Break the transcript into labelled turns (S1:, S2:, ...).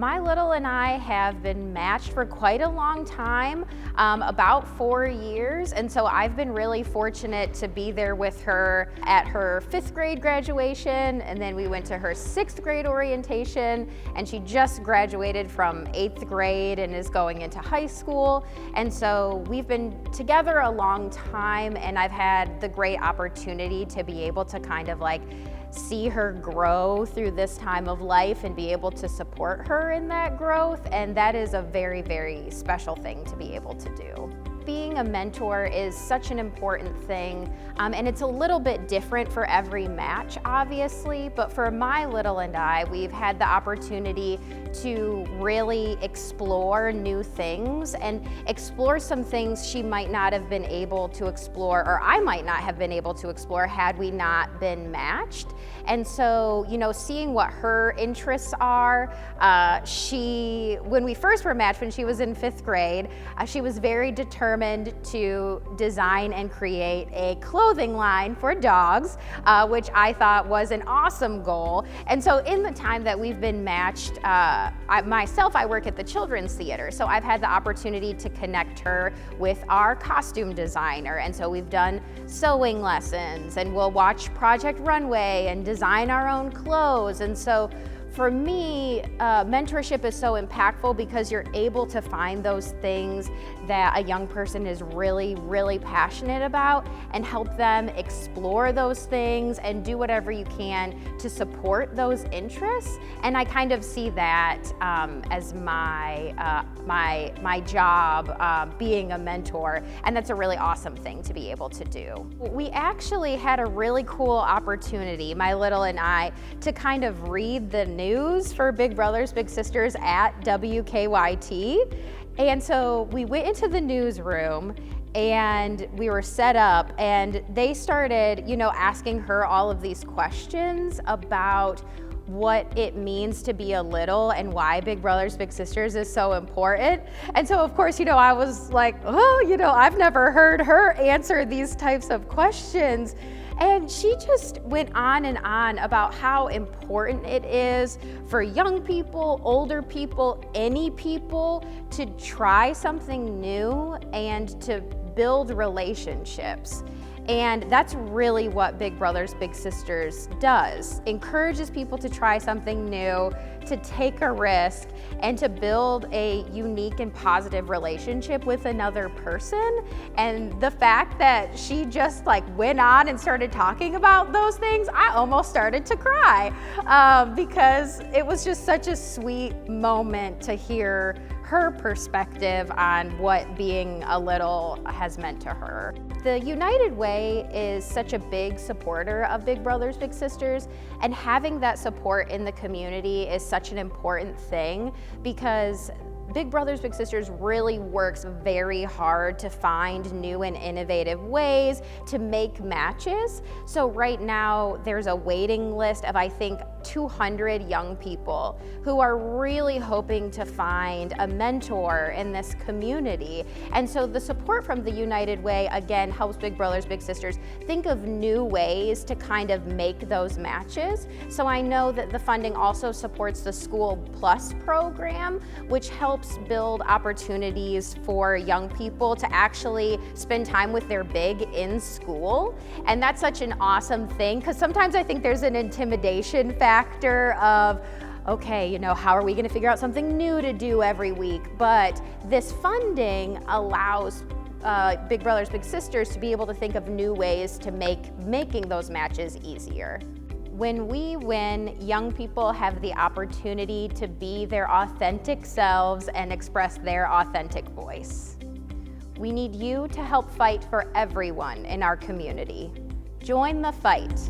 S1: My little and I have been matched for quite a long time, about 4 years, and so I've been really fortunate to be there with her at her 5th grade graduation, and then we went to her 6th grade orientation, and she just graduated from 8th grade and is going into high school. And so we've been together a long time, and I've had the great opportunity to be able to kind of like see her grow through this time of life and be able to support her in that growth. And that is a very, very special thing to be able to do. Being a mentor is such an important thing, and it's a little bit different for every match, obviously, but for my little and I, we've had the opportunity to really explore new things and explore some things she might not have been able to explore, or I might not have been able to explore had we not been matched. And so, you know, seeing what her interests are, when we first were matched, when she was in 5th grade, she was very determined to design and create a clothing line for dogs, which I thought was an awesome goal. And so in the time that we've been matched, I work at the Children's Theater, so I've had the opportunity to connect her with our costume designer. And so we've done sewing lessons, and we'll watch Project Runway and design our own clothes. And so for me, mentorship is so impactful because you're able to find those things that a young person is really, really passionate about and help them explore those things and do whatever you can to support those interests. And I kind of see that as my job, being a mentor, and that's a really awesome thing to be able to do. We actually had a really cool opportunity, my little and I, to kind of read the news for Big Brothers Big Sisters at WKYT. And so we went into the newsroom and we were set up, and they started, you know, asking her all of these questions about what it means to be a little and why Big Brothers Big Sisters is so important. And so of course, you know, I was like, oh, you know, I've never heard her answer these types of questions. And she just went on and on about how important it is for young people, older people, any people to try something new and to build relationships. And that's really what Big Brothers Big Sisters does. Encourages people to try something new, to take a risk, and to build a unique and positive relationship with another person. And the fact that she just like went on and started talking about those things, I almost started to cry because it was just such a sweet moment to hear her perspective on what being a little has meant to her. The United Way is such a big supporter of Big Brothers Big Sisters, and having that support in the community is such an important thing because Big Brothers Big Sisters really works very hard to find new and innovative ways to make matches. So right now there's a waiting list of, I think, 200 young people who are really hoping to find a mentor in this community. And so the support from the United Way, again, helps Big Brothers Big Sisters think of new ways to kind of make those matches. So I know that the funding also supports the School Plus program, which helps build opportunities for young people to actually spend time with their big in school. And that's such an awesome thing, because sometimes I think there's an intimidation factor of, okay, you know, how are we going to figure out something new to do every week? But this funding allows Big Brothers Big Sisters to be able to think of new ways to making those matches easier. When we win, young people have the opportunity to be their authentic selves and express their authentic voice. We need you to help fight for everyone in our community. Join the fight.